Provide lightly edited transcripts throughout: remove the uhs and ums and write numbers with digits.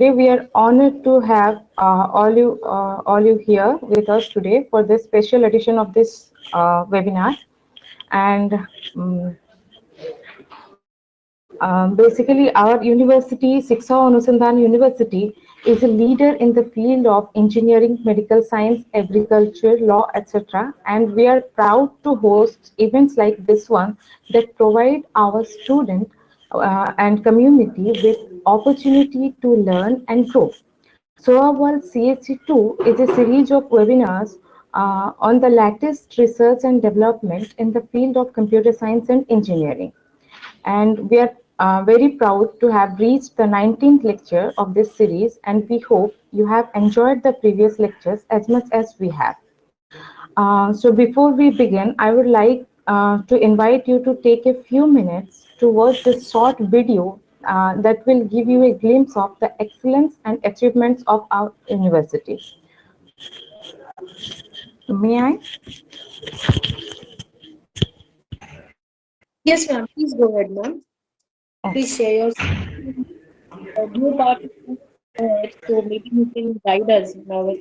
Today we are honored to have all you here with us today for this special edition of this webinar. And um, basically, our university, Siksa Anusandhan University, is a leader in the field of engineering, medical science, agriculture, law, etc. And we are proud to host events like this one that provide our students and community with opportunity to learn and grow. SOAWAL-CSE 2 is a series of webinars on the latest research and development in the field of computer science and engineering. And we are very proud to have reached the 19th lecture of this series, and we hope you have enjoyed the previous lectures as much as we have. So before we begin, I would like to invite you to take a few minutes to watch this short video that will give you a glimpse of the excellence and achievements of our university. May I? Yes, ma'am. Please go ahead, ma'am. Please share your new participants, so maybe you can guide us in our.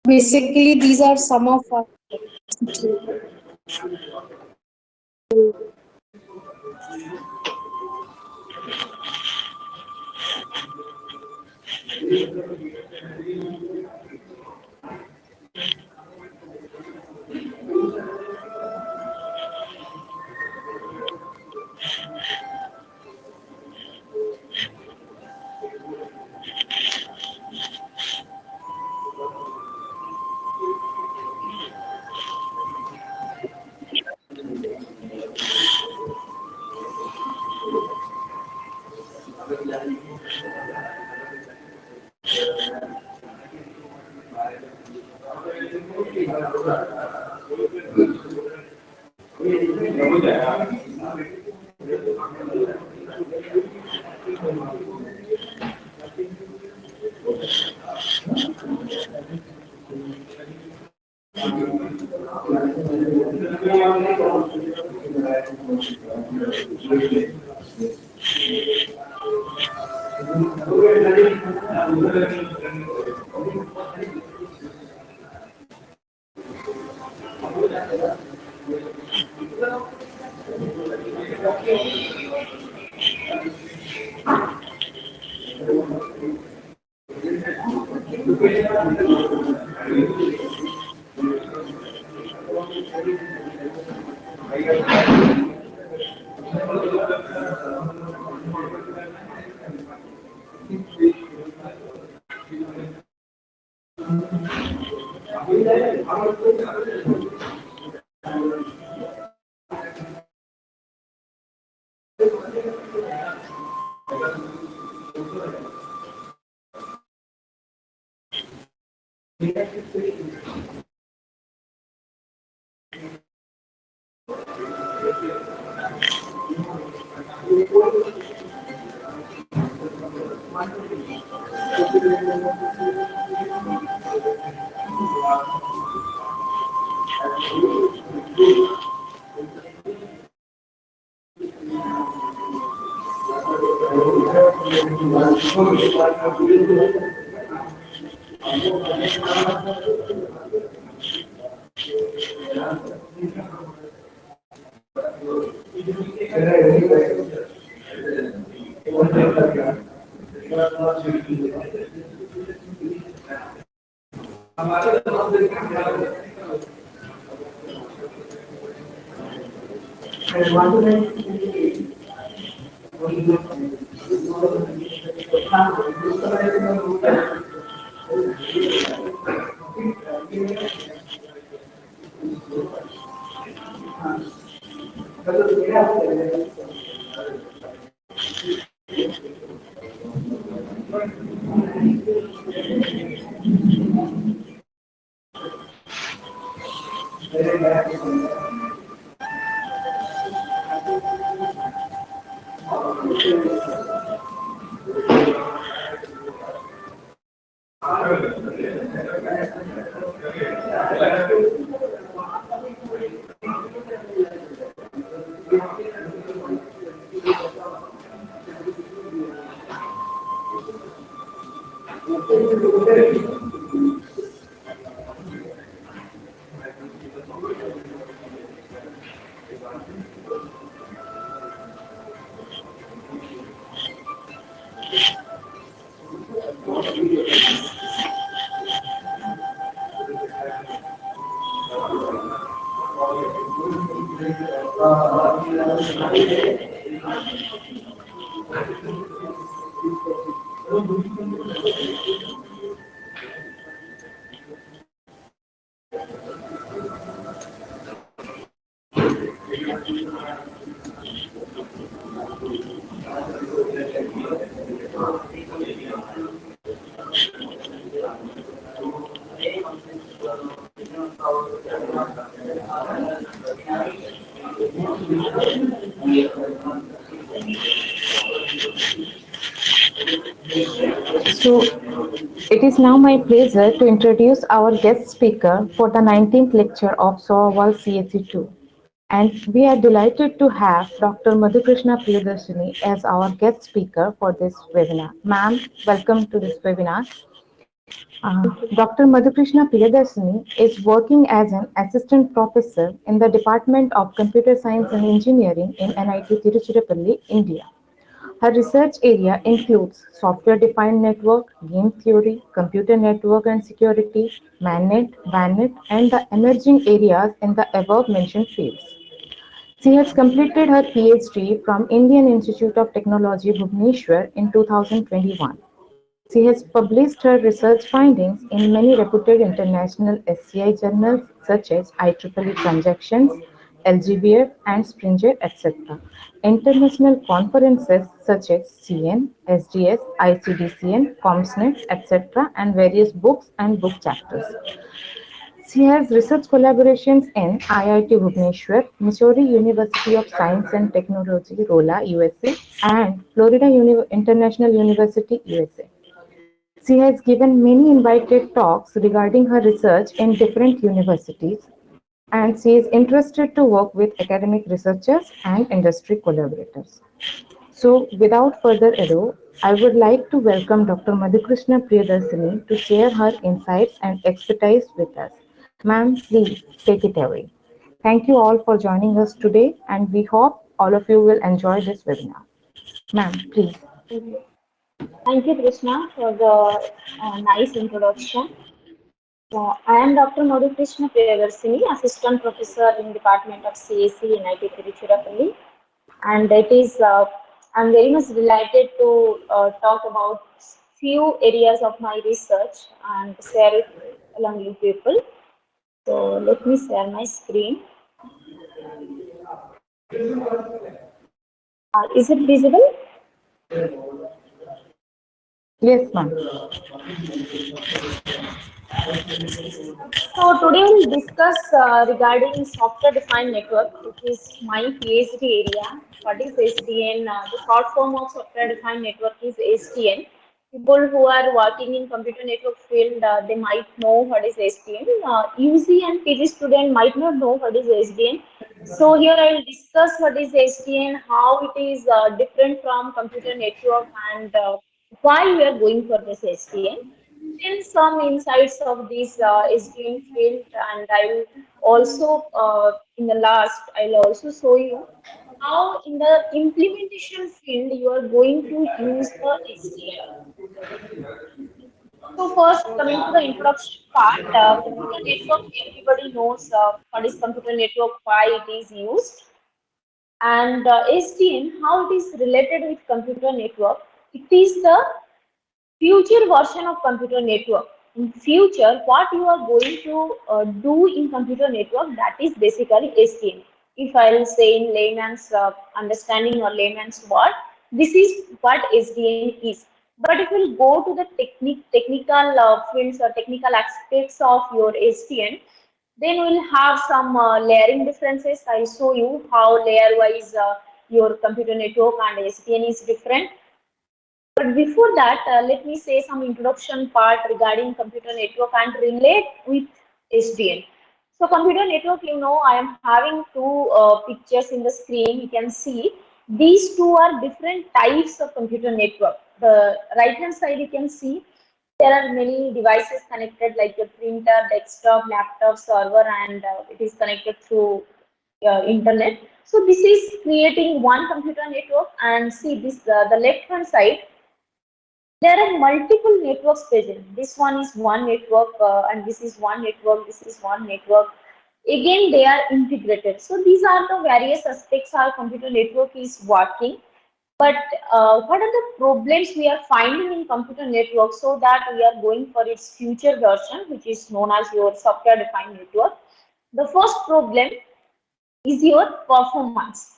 Basically, these are some of our So, it is now my pleasure to introduce our guest speaker for the 19th lecture of SOAWAL-CSE 2. And we are delighted to have Dr. Madhukrishna Priyadarsini as our guest speaker for this webinar. Ma'am, welcome to this webinar. Dr. Madhukrishna Priyadarsini is working as an assistant professor in the Department of Computer Science and Engineering in NIT Tiruchirappalli, India. Her research area includes software-defined network, game theory, computer network and security, MANET, WANET, and the emerging areas in the above-mentioned fields. She has completed her PhD from Indian Institute of Technology, Bhubaneswar in 2021. She has published her research findings in many reputed international SCI journals such as IEEE Transactions, LGBF, and Springer, etc. International conferences such as CN, SDS, ICDCN, ComsNet, etc., and various books and book chapters. She has research collaborations in IIT Bhubaneswar, Missouri University of Science and Technology, Rolla, USA, and Florida International University, USA. She has given many invited talks regarding her research in different universities, and she is interested to work with academic researchers and industry collaborators. So, without further ado, I would like to welcome Dr. Madhukrishna Priyadarsini to share her insights and expertise with us. Ma'am, please take it away. Thank you all for joining us today, and we hope all of you will enjoy this webinar. Ma'am, please. Thank you, Krishna, for the nice introduction. I am Dr. Madhukrishna Priyadarsini, Assistant Professor in Department of CSE in IT Tiruchirappalli, and it is I'm very much delighted to talk about few areas of my research and share it along with people. So let me share my screen. Is it visible? Yes, ma'am. So today we'll discuss regarding software-defined network, which is my PhD area. What is SDN? The short form of software-defined network is SDN. People who are working in computer network field, they might know what is SDN. UG and PG student might not know what is SDN. So here I will discuss what is SDN, how it is different from computer network, and why we are going for this SDN. In some insights of this SDN field, and I will also in the last I'll also show you how in the implementation field you are going to use the STM. So first, coming to the introduction part, computer network, everybody knows what is computer network, why it is used, and STN, how it is related with computer network. It is the future version of computer network. In future, what you are going to do in computer network, that is basically STN. If I will say in layman's understanding or layman's word, this is what SDN is. But if we go to the technical fields or technical aspects of your SDN, then we'll have some layering differences. I'll show you how layer-wise your computer network and SDN is different. But before that, let me say some introduction part regarding computer network and relate with SDN. So computer network, you know, I am having two pictures in the screen. You can see these two are different types of computer network. The right hand side, you can see there are many devices connected like a printer, desktop, laptop, server, and it is connected through internet. So this is creating one computer network, and see this the left hand side, there are multiple networks present. This one is one network, and this is one network, this is one network. Again, they are integrated. So these are the various aspects how computer network is working. But what are the problems we are finding in computer network, so that we are going for its future version, which is known as your software defined network. The first problem is your performance,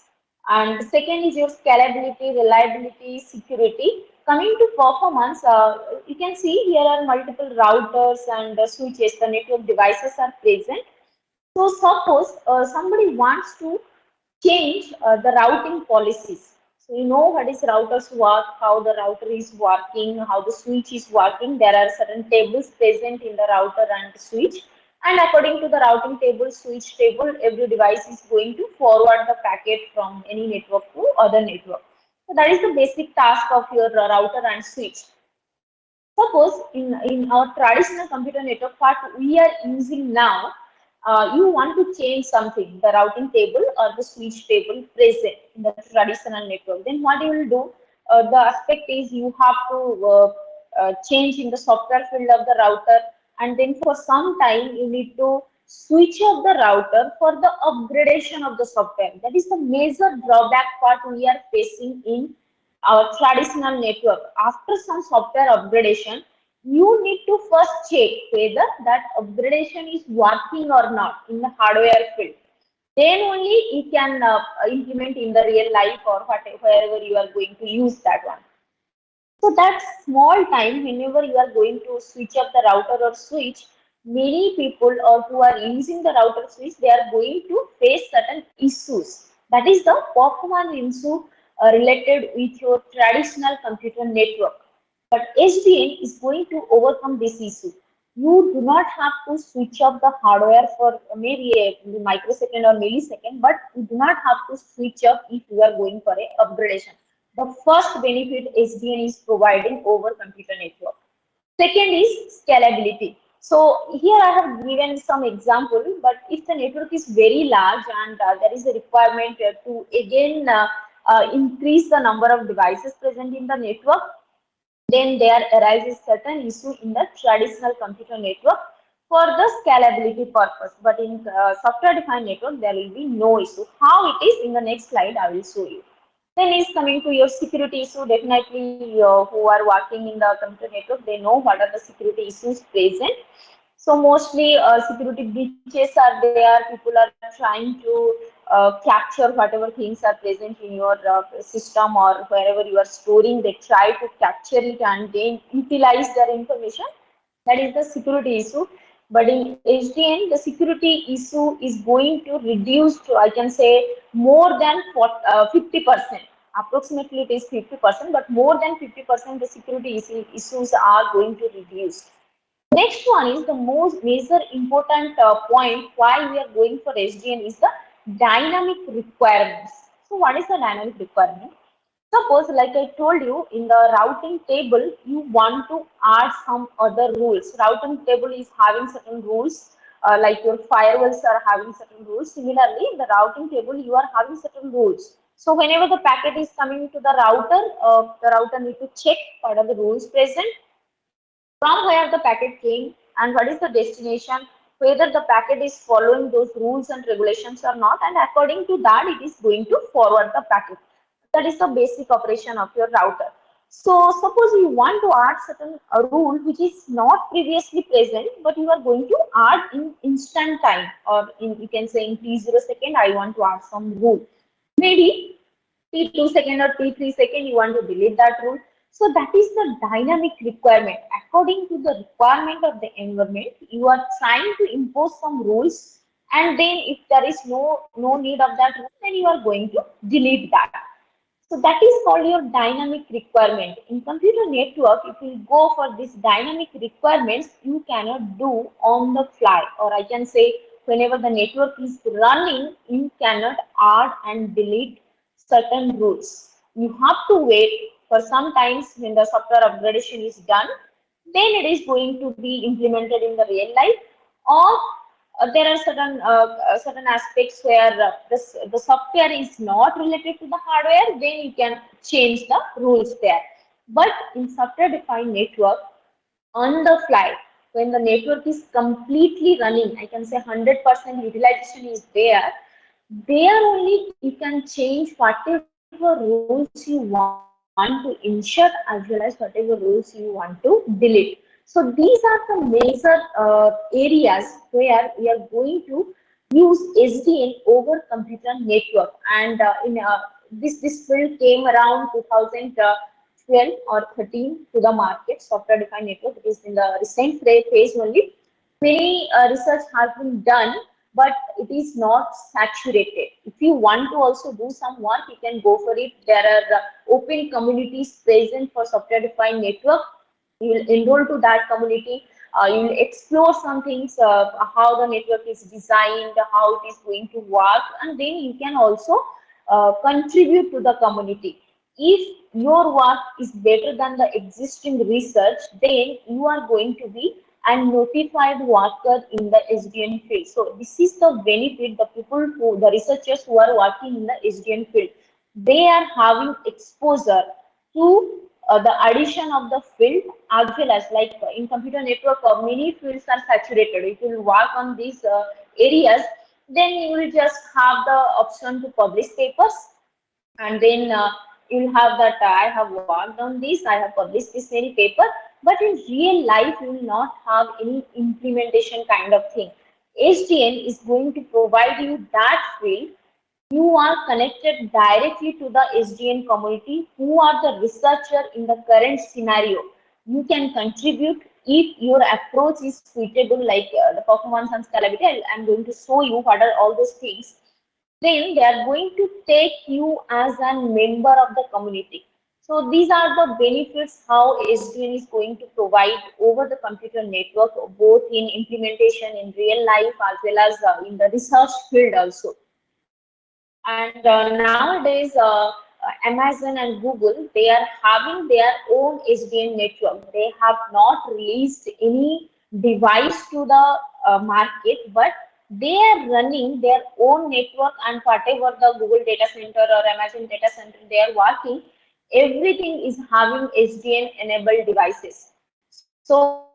and second is your scalability, reliability, security. Coming to performance, you can see here are multiple routers and switches, the network devices are present. So suppose somebody wants to change the routing policies. So you know what is routers work, how the router is working, how the switch is working. There are certain tables present in the router and the switch. And according to the routing table, switch table, every device is going to forward the packet from any network to other network. So that is the basic task of your router and switch. Suppose in our traditional computer network, what we are using now, you want to change something, the routing table or the switch table present in the traditional network. Then what you will do, the aspect is you have to change in the software field of the router, and then for some time you need to switch off the router for the upgradation of the software. That is the major drawback what we are facing in our traditional network. After some software upgradation, you need to first check whether that upgradation is working or not in the hardware field. Then only you can implement in the real life or wherever you are going to use that one. So that small time, whenever you are going to switch up the router or switch, many people or who are using the router switch, they are going to face certain issues. That is the performance issue related with your traditional computer network. But SDN is going to overcome this issue. You do not have to switch up the hardware for maybe a microsecond or millisecond, but you do not have to switch up if you are going for a upgradation. The first benefit SDN is providing over computer network. Second is scalability. So here I have given some example, but if the network is very large and there is a requirement to again increase the number of devices present in the network, then there arises certain issue in the traditional computer network for the scalability purpose. But in software defined network, there will be no issue. How it is in the next slide, I will show you. Then is coming to your security issue. Definitely who are working in the computer network, they know what are the security issues present. So mostly security breaches are there. People are trying to capture whatever things are present in your system or wherever you are storing. They try to capture it and then utilize their information. That is the security issue. But in HDN, the security issue is going to reduce to, I can say, more than 50%. Approximately it is 50%, but more than 50% the security issues are going to reduce. Next one is the most major important point why we are going for SDN is the dynamic requirements. So what is the dynamic requirement? Suppose, like I told you, in the routing table, you want to add some other rules. Routing table is having certain rules, like your firewalls are having certain rules. Similarly, in the routing table, you are having certain rules. So whenever the packet is coming to the router need to check what are the rules present, from where the packet came and what is the destination, whether the packet is following those rules and regulations or not, and according to that it is going to forward the packet. That is the basic operation of your router. So suppose you want to add certain rule which is not previously present, but you are going to add in instant time, or in, you can say in t0 second I want to add some rule. Maybe T2 second or T3 second, you want to delete that rule. So that is the dynamic requirement. According to the requirement of the environment, you are trying to impose some rules, and then if there is no need of that rule, then you are going to delete that. So that is called your dynamic requirement. In computer network, if you go for this dynamic requirements, you cannot do on the fly, or I can say whenever the network is running, you cannot add and delete certain rules. You have to wait for some times when the software upgradation is done, then it is going to be implemented in the real life, or there are certain aspects where the software is not related to the hardware, then you can change the rules there. But in software defined network, on the fly, when the network is completely running, I can say 100% utilization is there only you can change whatever rules you want to insert as well as whatever rules you want to delete. So these are the major areas where we are going to use SDN over computer network. And this field came around 2012 or 13 to the market. Software defined network, it is in the recent phase only. Many research has been done, but it is not saturated. If you want to also do some work, you can go for it. There are open communities present for software defined network. You will enroll to that community. You will explore some things, how the network is designed, how it is going to work, and then you can also contribute to the community. If your work is better than the existing research, then you are going to be a notified worker in the SDN field. So this is the benefit, the researchers who are working in the SDN field, they are having exposure to the addition of the field, as well as like in computer network, many fields are saturated. If you work on these areas, then you will just have the option to publish papers, and then you'll have that I have worked on this, I have published this many paper, but in real life you will not have any implementation kind of thing. SDN is going to provide you that field. You are connected directly to the SDN community who are the researcher in the current scenario. You can contribute if your approach is suitable, like the performance and scalability. I'm going to show you what are all those things. Then they are going to take you as a member of the community. So these are the benefits how SDN is going to provide over the computer network, both in implementation in real life as well as in the research field also. And nowadays, Amazon and Google, they are having their own SDN network. They have not released any device to the market, but they are running their own network, and whatever the Google data center or Amazon data center they are working, everything is having SDN enabled devices. So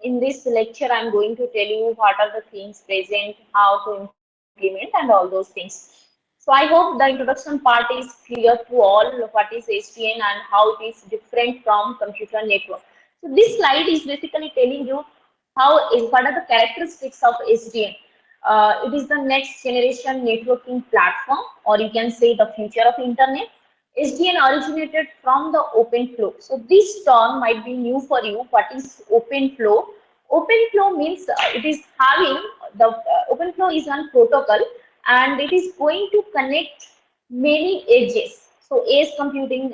in this lecture, I'm going to tell you what are the things present, how to implement, and all those things. So I hope the introduction part is clear to all what is SDN and how it is different from computer network. So this slide is basically telling you what are the characteristics of SDN. It is the next generation networking platform, or you can say the future of internet. SDN originated from the open flow. So this term might be new for you. What is open flow? Open flow means it is having the open flow is one protocol, and it is going to connect many edges. So edge computing,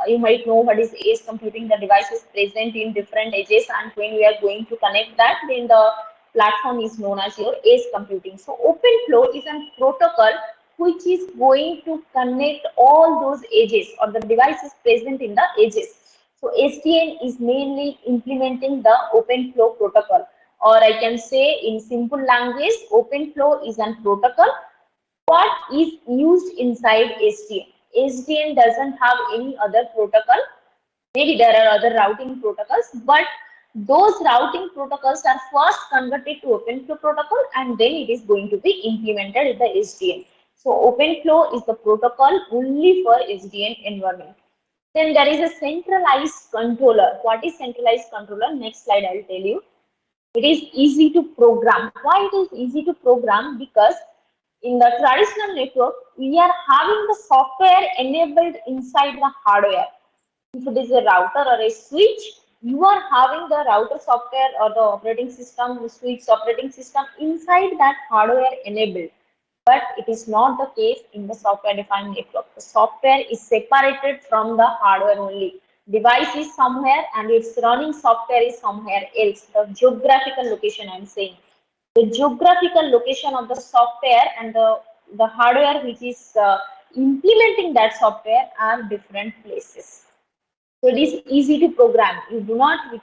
you might know what is edge computing. The device is present in different edges, and when we are going to connect that, then the platform is known as your edge computing. So open flow is a protocol which is going to connect all those edges or the devices present in the edges. So SDN is mainly implementing the open flow protocol, or I can say in simple language, open flow is a protocol What is used inside SDN? SDN doesn't have any other protocol. Maybe there are other routing protocols, but those routing protocols are first converted to OpenFlow protocol and then it is going to be implemented in the SDN. So OpenFlow is the protocol only for SDN environment. Then there is a centralized controller. What is centralized controller? Next slide I'll tell you. It is easy to program. Why it is easy to program? Because in the traditional network, we are having the software enabled inside the hardware. If it is a router or a switch, you are having the router software or the operating system, the switch operating system inside that hardware enabled. But it is not the case in the software-defined network. The software is separated from the hardware only. Device is somewhere and its running software is somewhere else. The geographical location I am saying. The geographical location of the software and the hardware which is implementing that software are different places. So it is easy to program. You do not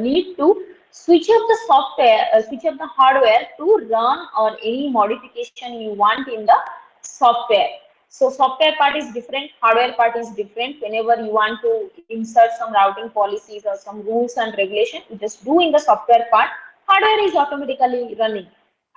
need to switch up the software, switch up the hardware to run or any modification you want in the software. So software part is different, hardware part is different. Whenever you want to insert some routing policies or some rules and regulation, you just do in the software part. Hardware is automatically running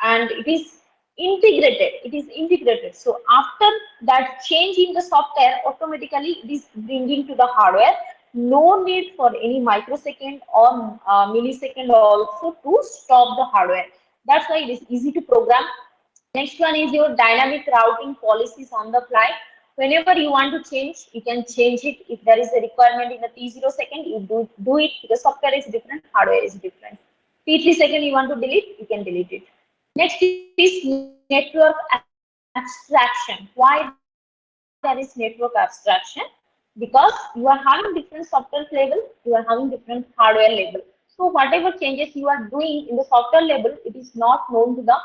and it is integrated. It is integrated. So after that change in the software, automatically it is bringing to the hardware. No need for any microsecond or millisecond also to stop the hardware. That's why it is easy to program. Next one is your dynamic routing policies on the fly. Whenever you want to change, you can change it. If there is a requirement in the T0 second, you do it because software is different, hardware is different. T3 second you want to delete, you can delete it. Next is network abstraction. Why there is network abstraction? Because you are having different software level, you are having different hardware level. So whatever changes you are doing in the software level, it is not known to the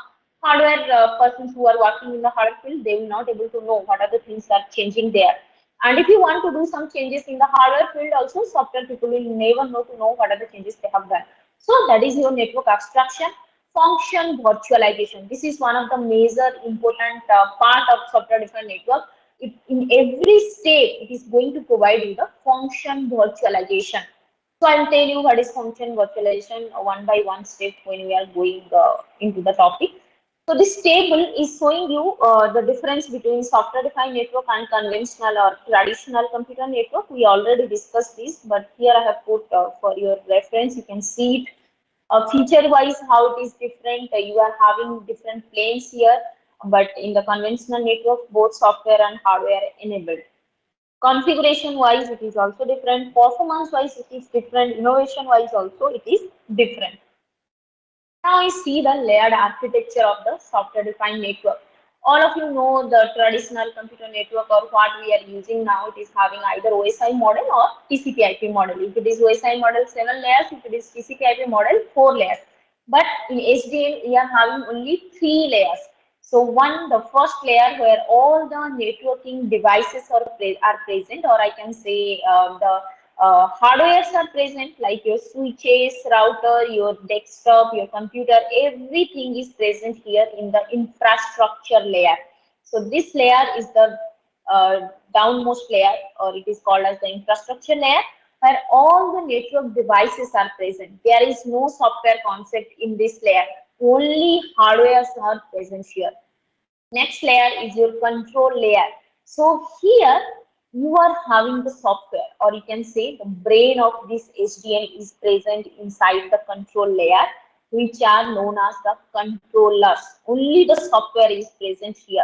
hardware persons who are working in the hardware field. They will not able to know what are the things that are changing there. And if you want to do some changes in the hardware field also, software people will never know to know what are the changes they have done. So that is your network abstraction. Function virtualization. This is one of the major important part of software-defined network. In every step, it is going to provide you the function virtualization. So I'll tell you what is function virtualization one by one step when we are going into the topic. So this table is showing you the difference between software-defined network and conventional or traditional computer network. We already discussed this, but here I have put for your reference. You can see it feature-wise how it is different. You are having different planes here, but in the conventional network, both software and hardware enabled. Configuration-wise, it is also different. Performance-wise, it is different. Innovation-wise, also it is different. Now I see the layered architecture of the software-defined network. All of you know the traditional computer network or what we are using now. It is having either OSI model or TCP/IP model. If it is OSI model, 7 layers. If it is TCP/IP model, 4 layers. But in SDN, we are having only 3 layers. So the first layer where all the networking devices are present, or I can say the hardwares are present, like your switches, router, your desktop, your computer, everything is present here in the infrastructure layer. So this layer is the downmost layer, or it is called as the infrastructure layer, where all the network devices are present. There is no software concept in this layer. Only hardwares are present here. Next layer is your control layer. So here you are having the software, or you can say the brain of this SDN is present inside the control layer, which are known as the controllers. Only the software is present here.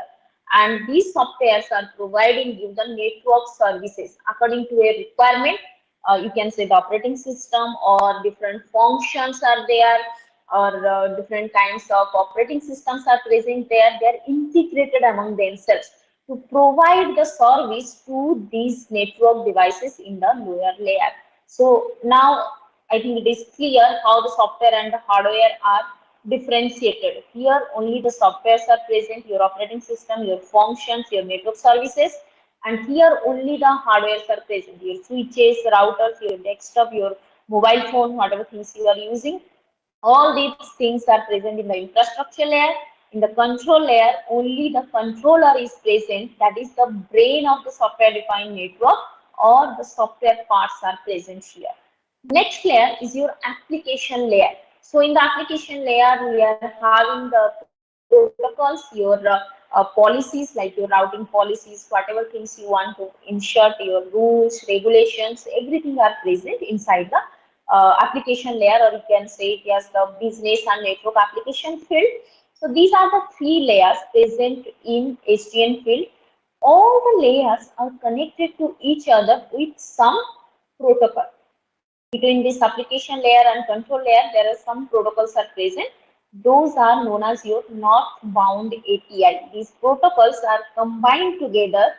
And these softwares are providing you the network services according to a requirement. You can say the operating system or different functions are there, or different kinds of operating systems are present there. They are integrated among themselves to provide the service to these network devices in the lower layer. So now I think it is clear how the software and the hardware are differentiated. Here only the softwares are present, your operating system, your functions, your network services, and here only the hardwares are present, your switches, routers, your desktop, your mobile phone, whatever things you are using. All these things are present in the infrastructure layer. In the control layer, only the controller is present, that is the brain of the software defined network, or the software parts are present here. Next layer is your application layer. So in the application layer, we are having the protocols, your policies, like your routing policies, whatever things you want to insert, your rules, regulations, everything are present inside the application layer, or you can say it as the business and network application field. So these are the three layers present in SDN field. All the layers are connected to each other with some protocol. Between this application layer and control layer, there are some protocols are present. Those are known as your northbound API. These protocols are combined together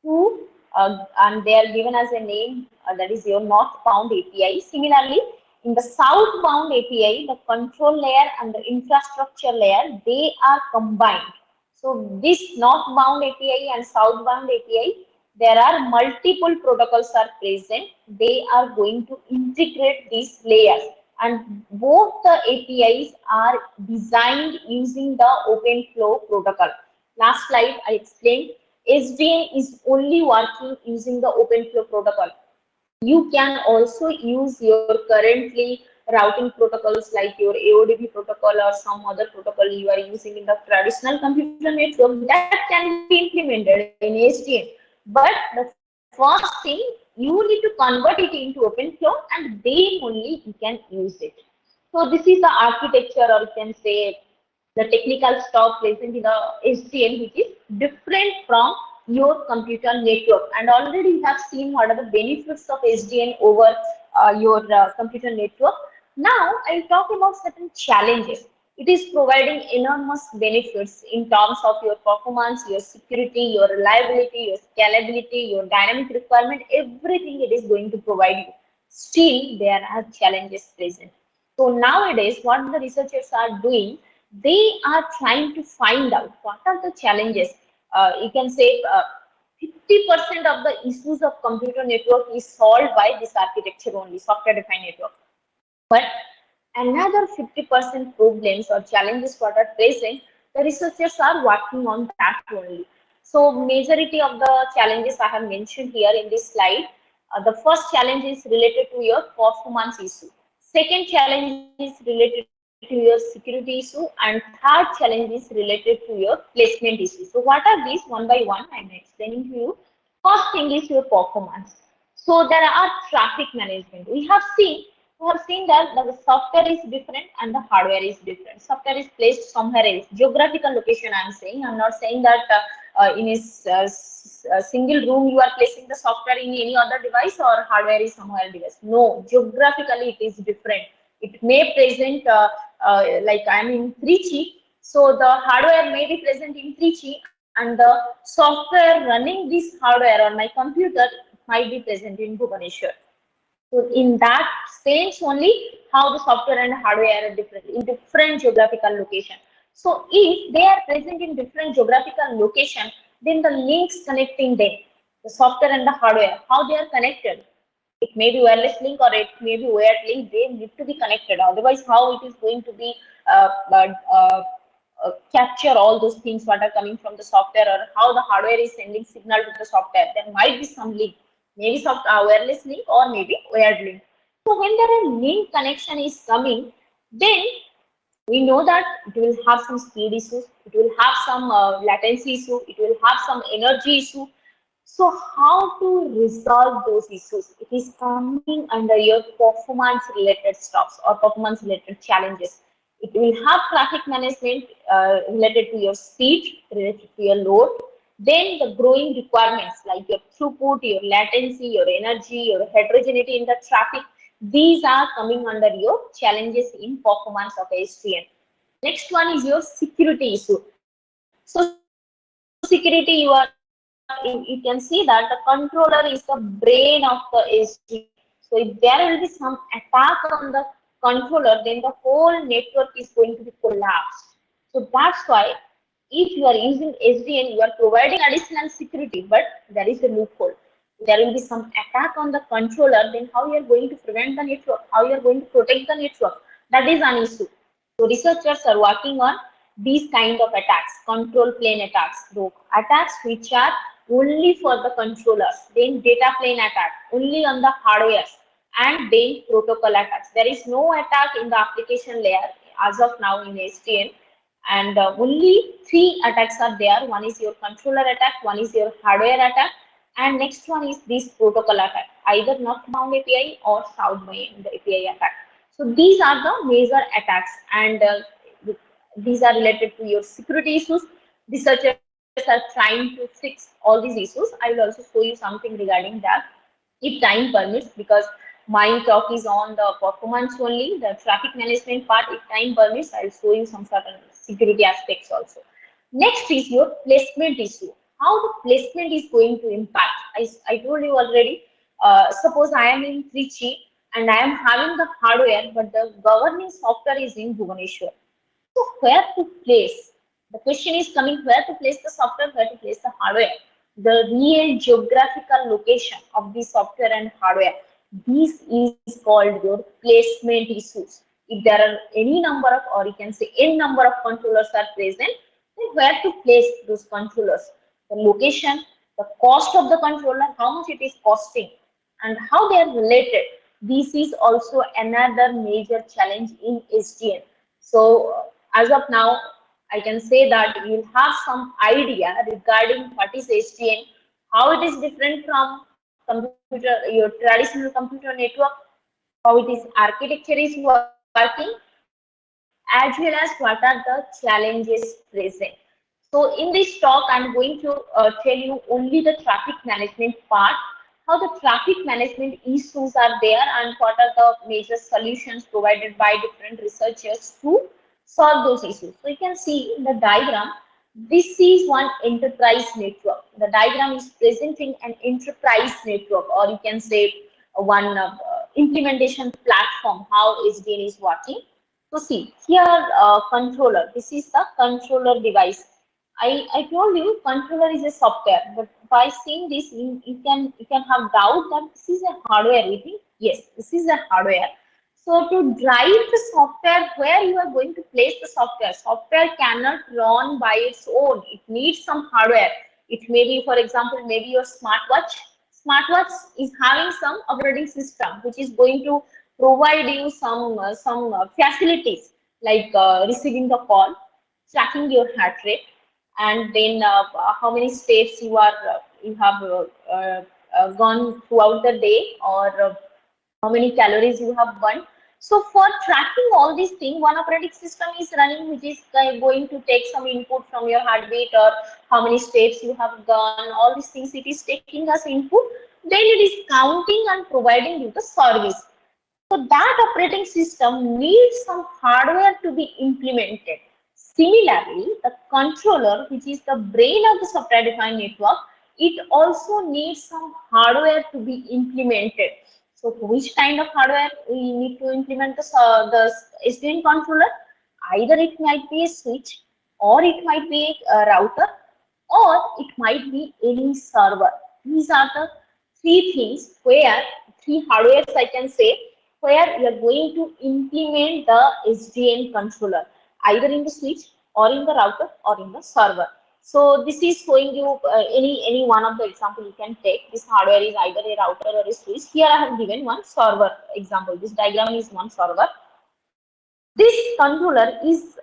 to and they are given as a name, that is your northbound API. Similarly, in the southbound API, the control layer and the infrastructure layer, they are combined. So this northbound API and southbound API, there are multiple protocols are present. They are going to integrate these layers, and both the APIs are designed using the open flow protocol. Last slide I explained SDN is only working using the open flow protocol. You can also use your currently routing protocols like your AODP protocol or some other protocol you are using in the traditional computer network, that can be implemented in SDN. But the first thing, you need to convert it into open flow, and then only you can use it. So this is the architecture, or you can say the technical stuff present in the SDN, which is different from your computer network. And already you have seen what are the benefits of SDN over your computer network. Now I'll talk about certain challenges. It is providing enormous benefits in terms of your performance, your security, your reliability, your scalability, your dynamic requirement, everything it is going to provide you. Still, there are challenges present. So nowadays, what the researchers are doing, they are trying to find out what are the challenges. You can say 50% of the issues of computer network is solved by this architecture only, software-defined network. But another 50% problems or challenges what are present, the researchers are working on that only. So majority of the challenges I have mentioned here in this slide. The first challenge is related to your performance issue. Second challenge is related to your security issue, and third challenge is related to your placement issue. So what are these? One by one I am explaining to you. First thing is your performance. So there are traffic management. We have seen that the software is different and the hardware is different. Software is placed somewhere else. Geographical location I am saying. I am not saying that in a single room you are placing the software in any other device or hardware is somewhere device. No, geographically it is different. It may present like I am in Trichy, so the hardware may be present in Trichy, and the software running this hardware on my computer might be present in Bhubaneswar. So in that sense only, how the software and hardware are different in different geographical location. So if they are present in different geographical location, then the links connecting them, the software and the hardware, how they are connected. It may be wireless link or it may be wired link. They need to be connected. Otherwise, how it is going to be capture all those things what are coming from the software, or how the hardware is sending signal to the software? There might be some link. Maybe wireless link or maybe wired link. So when there are link connection is coming, then we know that it will have some speed issues, it will have some latency issue, it will have some energy issue. So how to resolve those issues? It is coming under your performance related stuffs or performance related challenges. It will have traffic management related to your speed, related to your load. Then the growing requirements like your throughput, your latency, your energy, your heterogeneity in the traffic. These are coming under your challenges in performance of SDN. Next one is your security issue. So security, you can see that the controller is the brain of the SDN. So if there will be some attack on the controller, then the whole network is going to be collapsed. So that's why if you are using SDN, you are providing additional security, but there is a loophole. There will be some attack on the controller, then how you are going to prevent the network, how you are going to protect the network? That is an issue. So researchers are working on these kind of attacks, control plane attacks, though attacks which are only for the controllers, then data plane attack only on the hardware, and then protocol attacks. There is no attack in the application layer as of now in SDN, and only three attacks are there. One is your controller attack, one is your hardware attack, and next one is this protocol attack, either northbound API or southbound API attack. So these are the major attacks, and these are related to your security issues. Researchers are trying to fix all these issues. I will also show you something regarding that if time permits, because my talk is on the performance only, the traffic management part. If time permits, I'll show you some certain security aspects also. Next is your placement issue. How the placement is going to impact. I told you already, suppose I am in Trichy and I am having the hardware, but the governing software is in Bhubaneswar. So where to place? The question is coming, where to place the software, where to place the hardware. The real geographical location of the software and hardware. This is called your placement issues. If there are any number of, or you can say n number of controllers are present, then where to place those controllers? The location, the cost of the controller, how much it is costing, and how they are related. This is also another major challenge in SDN. So as of now, I can say that you'll have some idea regarding what is SDN, how it is different from computer, your traditional computer network, how it is architecture is working, as well as what are the challenges present. So in this talk, I'm going to tell you only the traffic management part, how the traffic management issues are there, and what are the major solutions provided by different researchers to solve those issues. So you can see in the diagram, this is one enterprise network. The diagram is presenting an enterprise network, or you can say one implementation platform, how SDN is working. So see here, controller. This is the controller device. I told you controller is a software, but by seeing this, you can have doubt that this is a hardware. You think yes, this is a hardware. So to drive the software, where you are going to place the software, software cannot run by its own. It needs some hardware. It may be, for example, maybe your smartwatch. Smartwatch is having some operating system which is going to provide you some facilities like receiving the call, tracking your heart rate, and then how many steps you have gone throughout the day, or how many calories you have burned. So for tracking all these things, one operating system is running, which is going to take some input from your heartbeat, or how many steps you have done, all these things it is taking as input. Then it is counting and providing you the service. So that operating system needs some hardware to be implemented. Similarly, the controller, which is the brain of the software-defined network, it also needs some hardware to be implemented. So which kind of hardware we need to implement the SDN controller? Either it might be a switch, or it might be a router, or it might be any server. These are the three things, where three hardwares I can say, where you are going to implement the SDN controller, either in the switch, or in the router, or in the server. So this is showing you any one of the example you can take. This hardware is either a router or a switch. Here I have given one server example. This diagram is one server. This controller is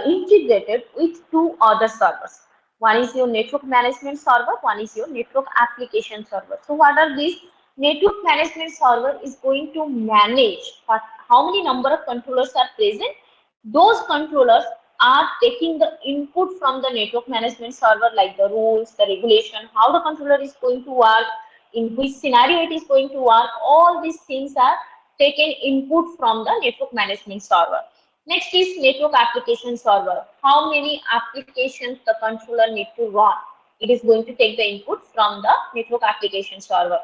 integrated with two other servers. One is your network management server, one is your network application server. So what are these? Network management server is going to manage how many number of controllers are present. Those controllers are taking the input from the network management server, like the rules, the regulation, how the controller is going to work, in which scenario it is going to work. All these things are taken input from the network management server. Next is network application server. How many applications the controller need to run? It is going to take the input from the network application server.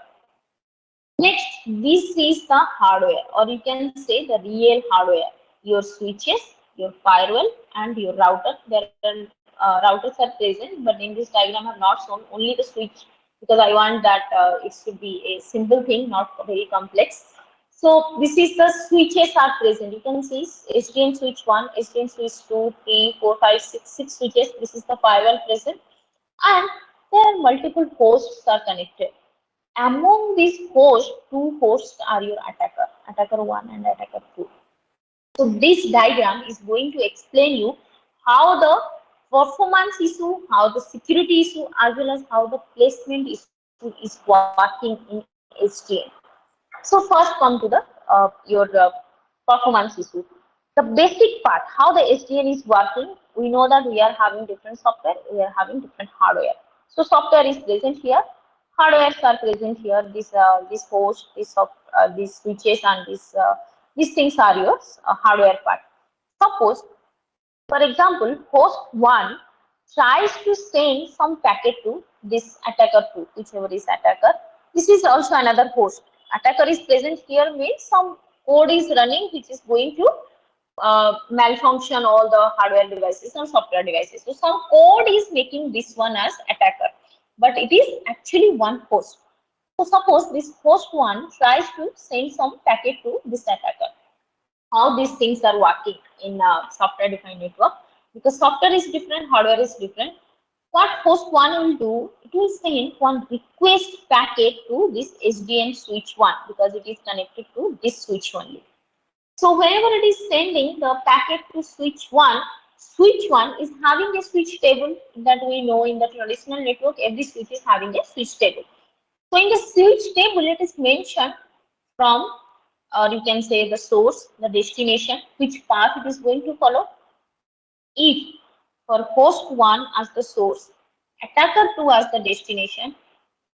Next, this is the hardware, or you can say the real hardware. Your switches, your firewall, and your router. There are routers are present, but in this diagram I have not shown only the switch, because I want that it should be a simple thing, not very complex. So this is the switches are present. You can see SDN switch 1, SDN switch 2, 3, 4, 5, 6, 6 switches. This is the firewall present. And there are multiple hosts are connected. Among these hosts, two hosts are your attacker, attacker 1 and attacker 2. So this diagram is going to explain you how the performance issue, how the security issue, as well as how the placement issue is working in SDN. So first come to the your performance issue. The basic part, how the SDN is working, we know that we are having different software, we are having different hardware. So software is present here, hardwares are present here. This host, these switches, and these things are your hardware part. Suppose, for example, host 1 tries to send some packet to this attacker 2, whichever is attacker. This is also another host. Attacker is present here means some code is running which is going to malfunction all the hardware devices and software devices. So some code is making this one as attacker, but it is actually one host. So suppose this host 1 tries to send some packet to this attacker. How these things are working in software defined network, because software is different, hardware is different. What host 1 will do, it will send one request packet to this SDN switch 1 because it is connected to this switch only. So whenever it is sending the packet to switch 1 is having a switch table that we know in the traditional network. Every switch is having a switch table. So in the switch table, it is mentioned from, or you can say the source, the destination, which path it is going to follow. If for host 1 as the source, attacker 2 as the destination,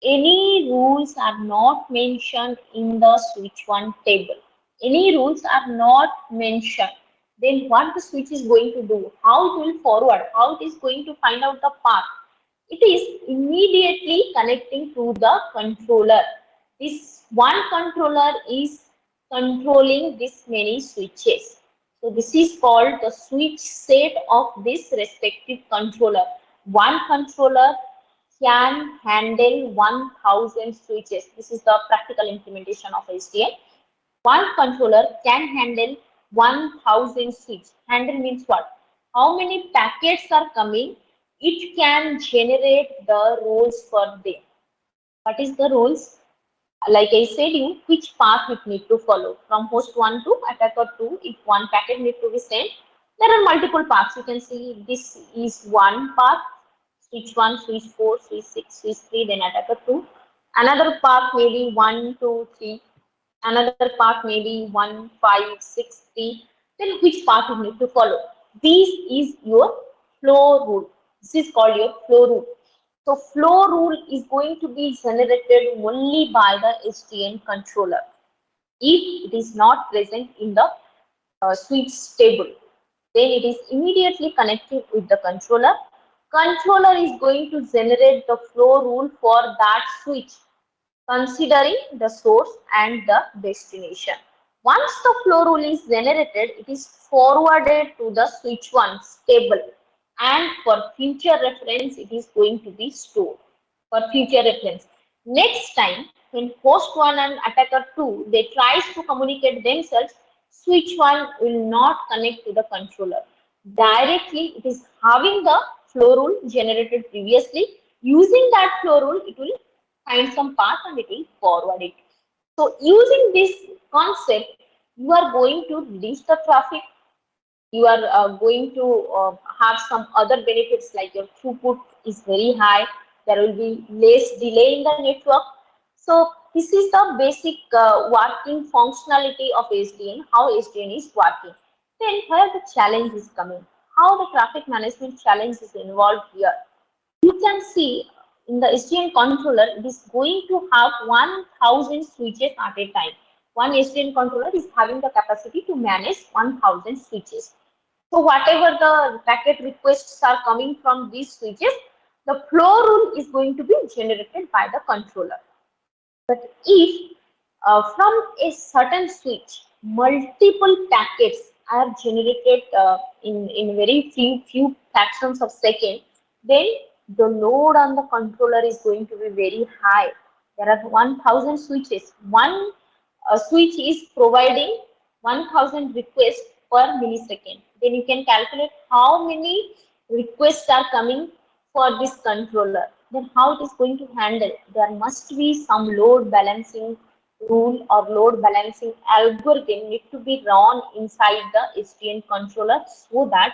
any rules are not mentioned in the switch 1 table. Any rules are not mentioned. Then what the switch is going to do, how it will forward, how it is going to find out the path. It is immediately connecting to the controller. This one controller is controlling this many switches. So this is called the switch set of this respective controller. One controller can handle 1000 switches. This is the practical implementation of SDN. One controller can handle 1000 switches. Handle means what? How many packets are coming? It can generate the rules for them. What is the rules? Like I said you, which path it need to follow. From host 1 to attacker 2, if one packet need to be sent, there are multiple paths. You can see this is one path, switch 1, switch 4, switch 6, switch 3, then attacker 2. Another path may be 1, 2, 3. Another path may be 1, 5, 6, 3. Then which path you need to follow? This is your flow rule. This is called your flow rule. So flow rule is going to be generated only by the SDN controller. If it is not present in the switch table, then it is immediately connected with the controller. Controller is going to generate the flow rule for that switch, considering the source and the destination. Once the flow rule is generated, it is forwarded to the switch 1's table, and for future reference, it is going to be stored for future reference. Next time, when host 1 and attacker 2, they tries to communicate themselves, switch 1 will not connect to the controller. Directly, it is having the flow rule generated previously. Using that flow rule, it will find some path and it will forward it. So using this concept, you are going to reduce the traffic. You are going to have some other benefits, like your throughput is very high. There will be less delay in the network. So this is the basic working functionality of SDN, how SDN is working. Then where the challenge is coming, how the traffic management challenge is involved here. You can see in the SDN controller, it is going to have 1000 switches at a time. One SDN controller is having the capacity to manage 1000 switches. So whatever the packet requests are coming from these switches, the flow rule is going to be generated by the controller. But if from a certain switch, multiple packets are generated in very few fractions of second, then the load on the controller is going to be very high. There are 1000 switches. One switch is providing 1000 requests per millisecond. Then you can calculate how many requests are coming for this controller. Then how it is going to handle? There must be some load balancing rule or load balancing algorithm need to be run inside the SDN controller so that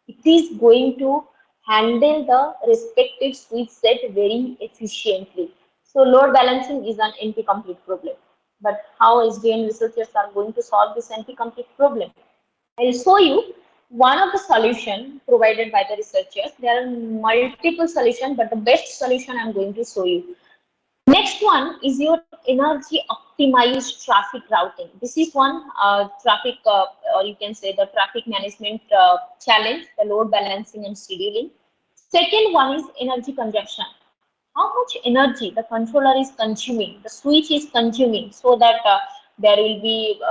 it is going to handle the respective switch set very efficiently. So load balancing is an NP-complete problem. But how SDN researchers are going to solve this NP-complete problem? I'll show you one of the solution provided by the researchers. There are multiple solutions, but the best solution I'm going to show you. Next one is your energy optimized traffic routing. This is one traffic, or you can say the traffic management challenge, the load balancing and scheduling. Second one is energy consumption. How much energy the controller is consuming, the switch is consuming, so that there will be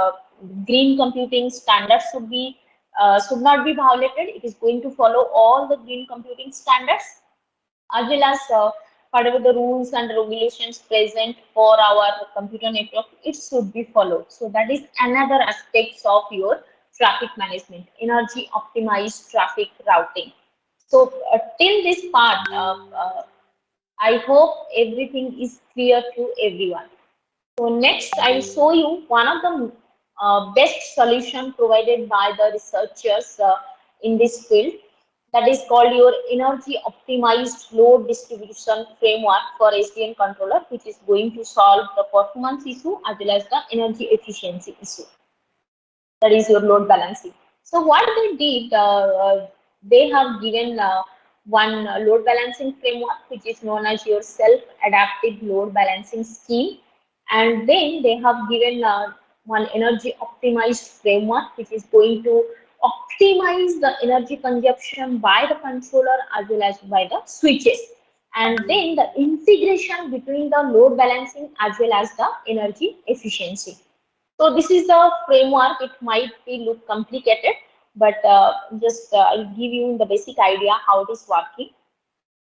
green computing standards should not be violated. It is going to follow all the green computing standards, as well as whatever the rules and regulations present for our computer network, it should be followed. So that is another aspect of your traffic management, energy optimized traffic routing. So till this part, I hope everything is clear to everyone. So next, I will show you one of the best solution provided by the researchers in this field. That is called your energy optimized load distribution framework for SDN controller, which is going to solve the performance issue as well as the energy efficiency issue. That is your load balancing. So what they did, they have given one load balancing framework, which is known as your self-adaptive load balancing scheme. And then they have given one energy optimized framework, which is going to optimize the energy consumption by the controller as well as by the switches. And then the integration between the load balancing as well as the energy efficiency. So this is the framework. It might be look complicated, but just I'll give you the basic idea how it is working.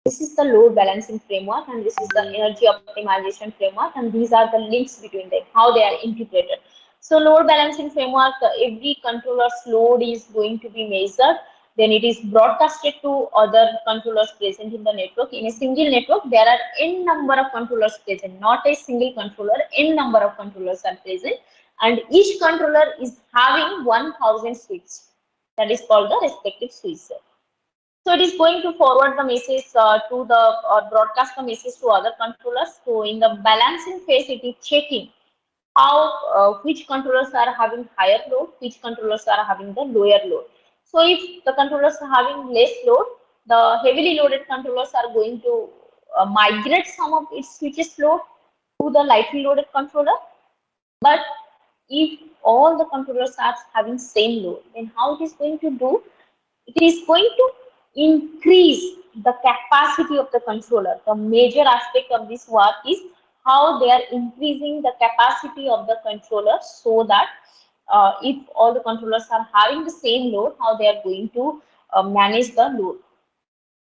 This is the load balancing framework, and this is the energy optimization framework, and these are the links between them, how they are integrated. So load balancing framework, every controller's load is going to be measured. Then it is broadcasted to other controllers present in the network. In a single network, there are n number of controllers present, not a single controller, n number of controllers are present. And each controller is having 1000 switches. That is called the respective switch set. So it is going to forward the message to the, or broadcast the message to other controllers. So in the balancing phase, it is checking how which controllers are having higher load, which controllers are having the lower load. So if the controllers are having less load, the heavily loaded controllers are going to migrate some of its switches load to the lightly loaded controller. But if all the controllers are having same load, then how it is going to do? It is going to increase the capacity of the controller. The major aspect of this work is how they are increasing the capacity of the controller, so that if all the controllers are having the same load, how they are going to manage the load.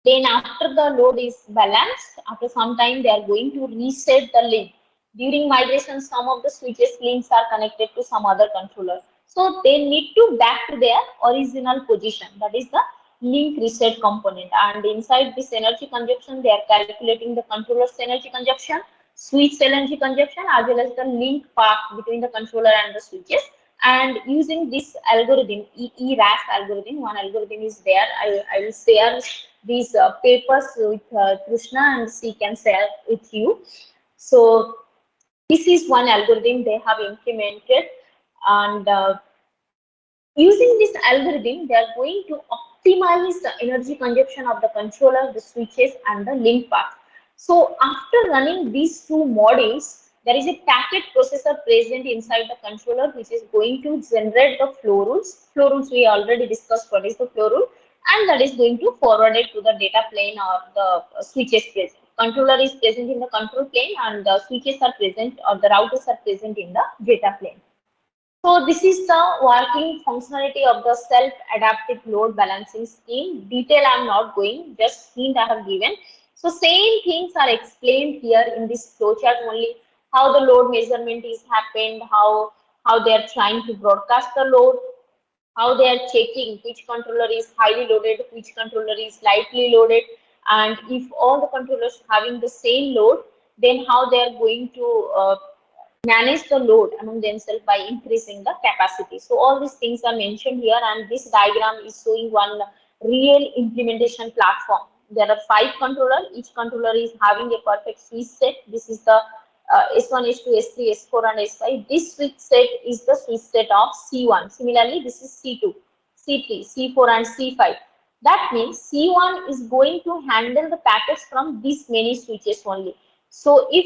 Then after the load is balanced, after some time they are going to reset the link. During migration, some of the switches links are connected to some other controller. So they need to back to their original position. That is the link reset component. And inside this energy consumption, they are calculating the controller's energy consumption, switch energy consumption, as well as the link path between the controller and the switches. And using this algorithm, ERAS algorithm, one algorithm is there. I will share these papers with Krishna, and she can share with you. So this is one algorithm they have implemented, and using this algorithm, they are going to optimize the energy consumption of the controller, the switches, and the link path. So after running these two modules, there is a packet processor present inside the controller, which is going to generate the flow rules. Flow rules we already discussed what is the flow rule, and that is going to forward it to the data plane or the switches present. Controller is present in the control plane, and the switches are present, or the routers are present in the data plane. So this is the working functionality of the self-adaptive load balancing scheme. Detail I am not going, just hint I have given. So same things are explained here in this flowchart only. how the load measurement is happened, how they are trying to broadcast the load, how they are checking which controller is highly loaded, which controller is lightly loaded, and if all the controllers having the same load, then how they are going to manage the load among themselves by increasing the capacity. So all these things are mentioned here, and this diagram is showing one real implementation platform. There are 5 controllers. Each controller is having a perfect switch set. This is the S1, S2, S3, S4, and S5. This switch set is the switch set of C1. Similarly, this is C2, C3, C4, and C5. That means C1 is going to handle the packets from these many switches only. So if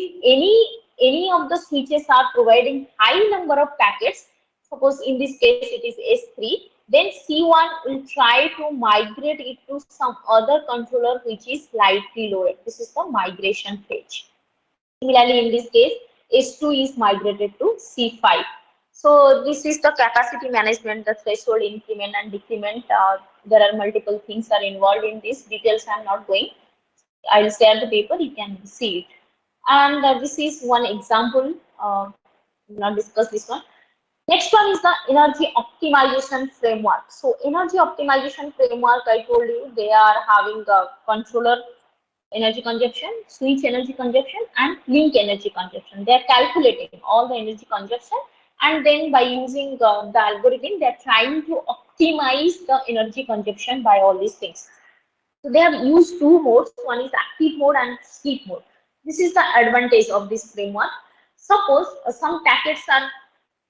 any of the switches are providing high number of packets, suppose in this case it is S3, then C1 will try to migrate it to some other controller which is lightly loaded. This is the migration phase. Similarly, in this case, S2 is migrated to C5. So this is the capacity management, the threshold increment and decrement. There are multiple things are involved in this. Details I am not going. I will share the paper, you can see it. And this is one example. We'll not discuss this one. Next one is the energy optimization framework. So energy optimization framework, I told you, they are having a controller energy consumption, switch energy consumption, and link energy consumption. They are calculating all the energy consumption, and then by using the algorithm, they are trying to optimize the energy consumption by all these things. So they have used 2 modes. One is active mode and sleep mode. This is the advantage of this framework. Suppose some packets are,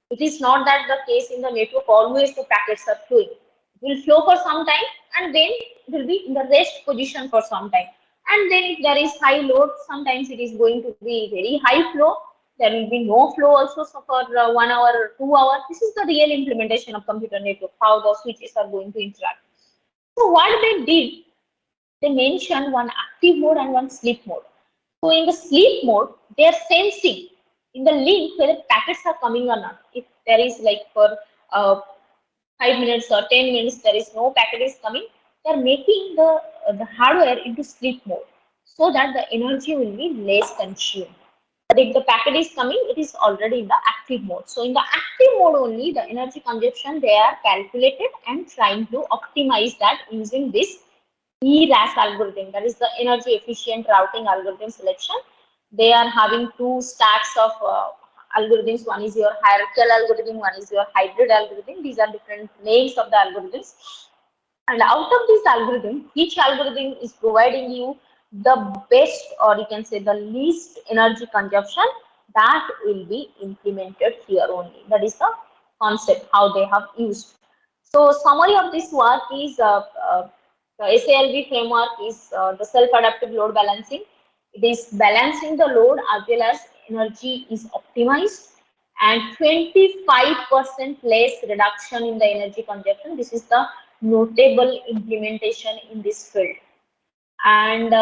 it is not that the case in the network always the packets are flowing. It will flow for some time and then it will be in the rest position for some time. And then if there is high load, sometimes it is going to be very high flow. There will be no flow also for 1 hour or 2 hours. This is the real implementation of computer network, how the switches are going to interact. So what they did, they mentioned one active mode and one sleep mode. So in the sleep mode, they are sensing in the link whether packets are coming or not. If there is like for 5 minutes or 10 minutes, there is no packet is coming, they are making the hardware into sleep mode so that the energy will be less consumed. But if the packet is coming, it is already in the active mode. So in the active mode only, the energy consumption they are calculated and trying to optimize that using this ERAS algorithm, that is the energy efficient routing algorithm selection. They are having 2 stacks of algorithms. One is your hierarchical algorithm, one is your hybrid algorithm. These are different names of the algorithms. And out of this algorithm, each algorithm is providing you the best, or you can say the least energy consumption that will be implemented here only. That is the concept, how they have used. So summary of this work is the SALB framework is the self-adaptive load balancing. It is balancing the load as well as energy is optimized, and 25% less reduction in the energy consumption. This is the notable implementation in this field. And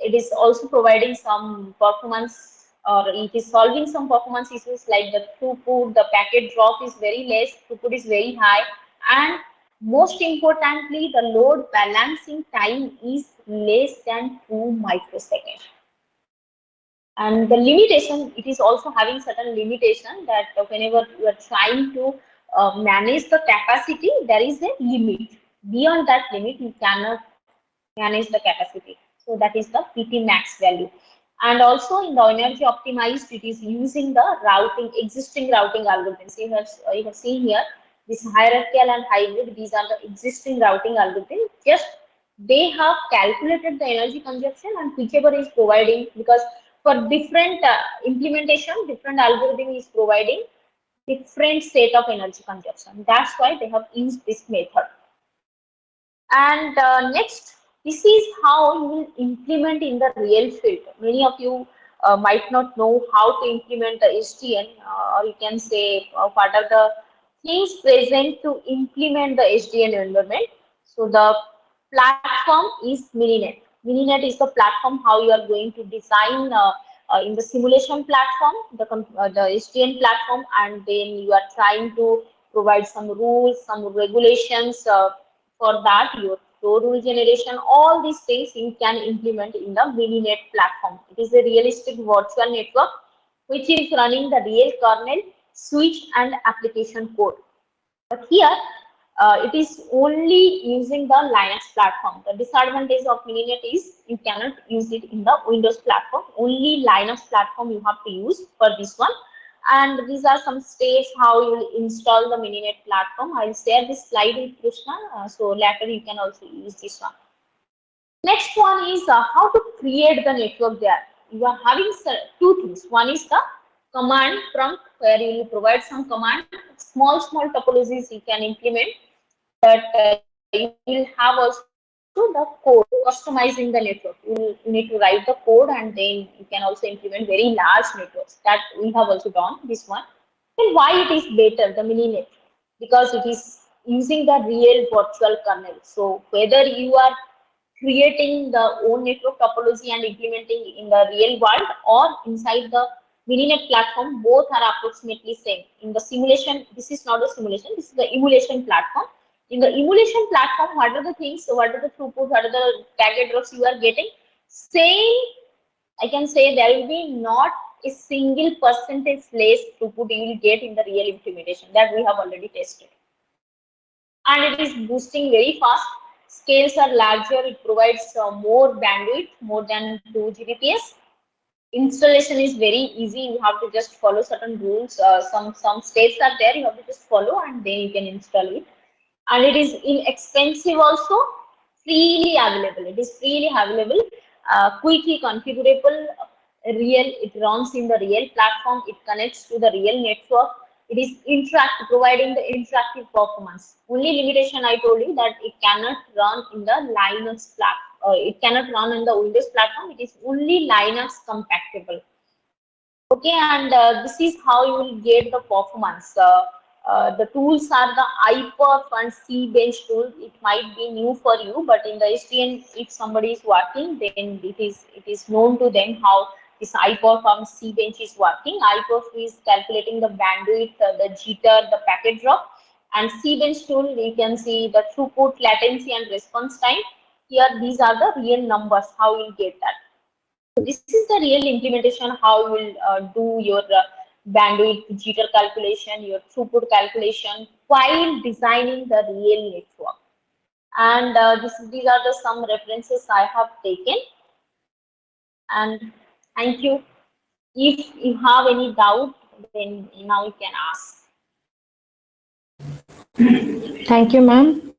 it is also providing some performance, or it is solving some performance issues like the throughput, the packet drop is very less, throughput is very high, and most importantly, the load balancing time is less than 2 microseconds. And the limitation, it is also having certain limitation that whenever you are trying to manage the capacity, there is a limit. Beyond that limit, you cannot manage the capacity. So that is the PT max value. And also in the energy optimized, it is using the routing, existing routing algorithms. You have seen here, this hierarchical and hybrid, these are the existing routing algorithms. Just they have calculated the energy consumption and whichever is providing, because for different implementation, different algorithm is providing different set of energy consumption. That's why they have used this method. And next, this is how you will implement in the real field. Many of you might not know how to implement the SDN, or you can say what are the things present to implement the SDN environment. So the platform is Mininet. Mininet is the platform how you are going to design in the simulation platform, the SDN platform, and then you are trying to provide some rules, some regulations. For that, your flow rule generation, all these things you can implement in the Mininet platform. It is a realistic virtual network which is running the real kernel, switch and application code. But here, it is only using the Linux platform. The disadvantage of Mininet is you cannot use it in the Windows platform. Only Linux platform you have to use for this one. And these are some steps how you will install the Mininet platform. I will share this slide with Krishna, so later you can also use this one. Next one is how to create the network there. You are having two things. One is the command prompt, where you will provide some command. Small topologies you can implement, but you will have also the code customizing the network. You need to write the code, and then you can also implement very large networks. That we have also done this one. Then why it is better, the mininet? Because it is using the real virtual kernel. So whether you are creating the own network topology and implementing in the real world or inside the Mininet platform, both are approximately same. In the simulation, this is not a simulation, this is the emulation platform. In the emulation platform, what are the things, what are the throughput, what are the packet drops you are getting? Same, I can say there will be not a single percentage less throughput you will get in the real implementation, that we have already tested. And it is boosting very fast. Scales are larger, it provides more bandwidth, more than 2 Gbps. Installation is very easy, you have to just follow certain rules. Some steps are there, you have to just follow and then you can install it. And it is inexpensive also, freely available. It is freely available, quickly configurable, real, it runs in the real platform, it connects to the real network. It is providing the interactive performance. Only limitation I told you that it cannot run in the Linux platform. It cannot run in the Windows platform. It is only Linux compatible. Okay, and this is how you will get the performance. The tools are the IPER and C-bench tool. It might be new for you, but in the SDN, if somebody is working, then it is known to them how this IPER from C-bench is working. IPER is calculating the bandwidth, the jitter, the packet drop, and C-bench tool, you can see the throughput, latency, and response time. Here, these are the real numbers, how you will get that. So this is the real implementation, how you will do your bandwidth, jitter calculation, your throughput calculation while designing the real network. And these are the some references I have taken. And thank you. If you have any doubt, then now you can ask. Thank you, ma'am.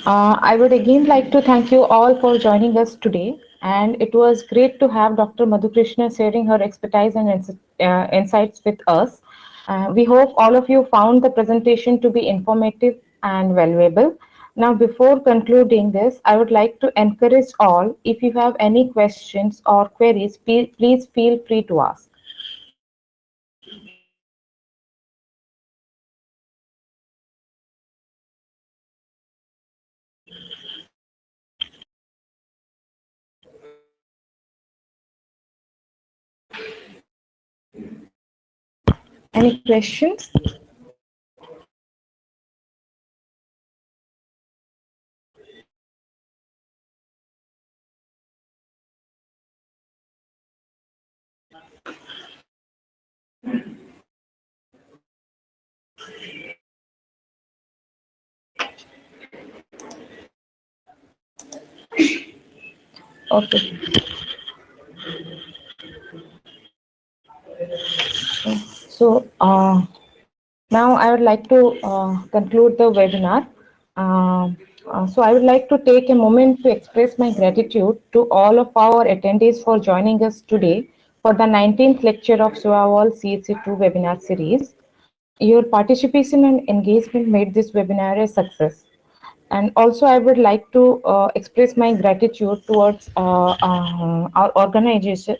I would again like to thank you all for joining us today. And it was great to have Dr. Madhukrishna sharing her expertise and insights with us. We hope all of you found the presentation to be informative and valuable. Now, before concluding this, I would like to encourage all, if you have any questions or queries, please feel free to ask. Any questions? Okay. So now I would like to conclude the webinar. So I would like to take a moment to express my gratitude to all of our attendees for joining us today for the 19th lecture of SOAWAL-CSE 2 webinar series. Your participation and engagement made this webinar a success. And also, I would like to express my gratitude towards our organizer,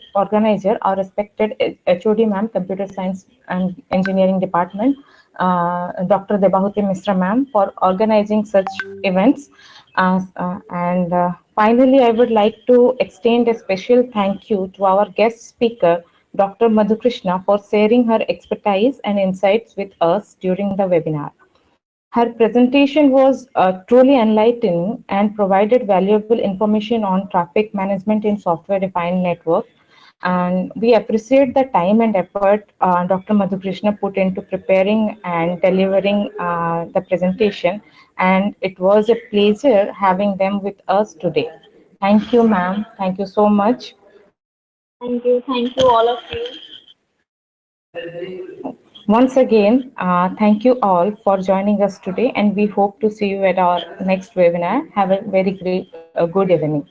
our respected HOD ma'am, Computer Science and Engineering Department, Dr. Debahuti Misra ma'am, for organizing such events. Finally, I would like to extend a special thank you to our guest speaker, Dr. Madhukrishna, for sharing her expertise and insights with us during the webinar. Her presentation was truly enlightening and provided valuable information on traffic management in software-defined network. And we appreciate the time and effort Dr. Madhukrishna put into preparing and delivering the presentation, and it was a pleasure having them with us today. Thank you, ma'am. Thank you so much. Thank you, all of you. Once again, thank you all for joining us today, and we hope to see you at our next webinar. Have a very great, good evening.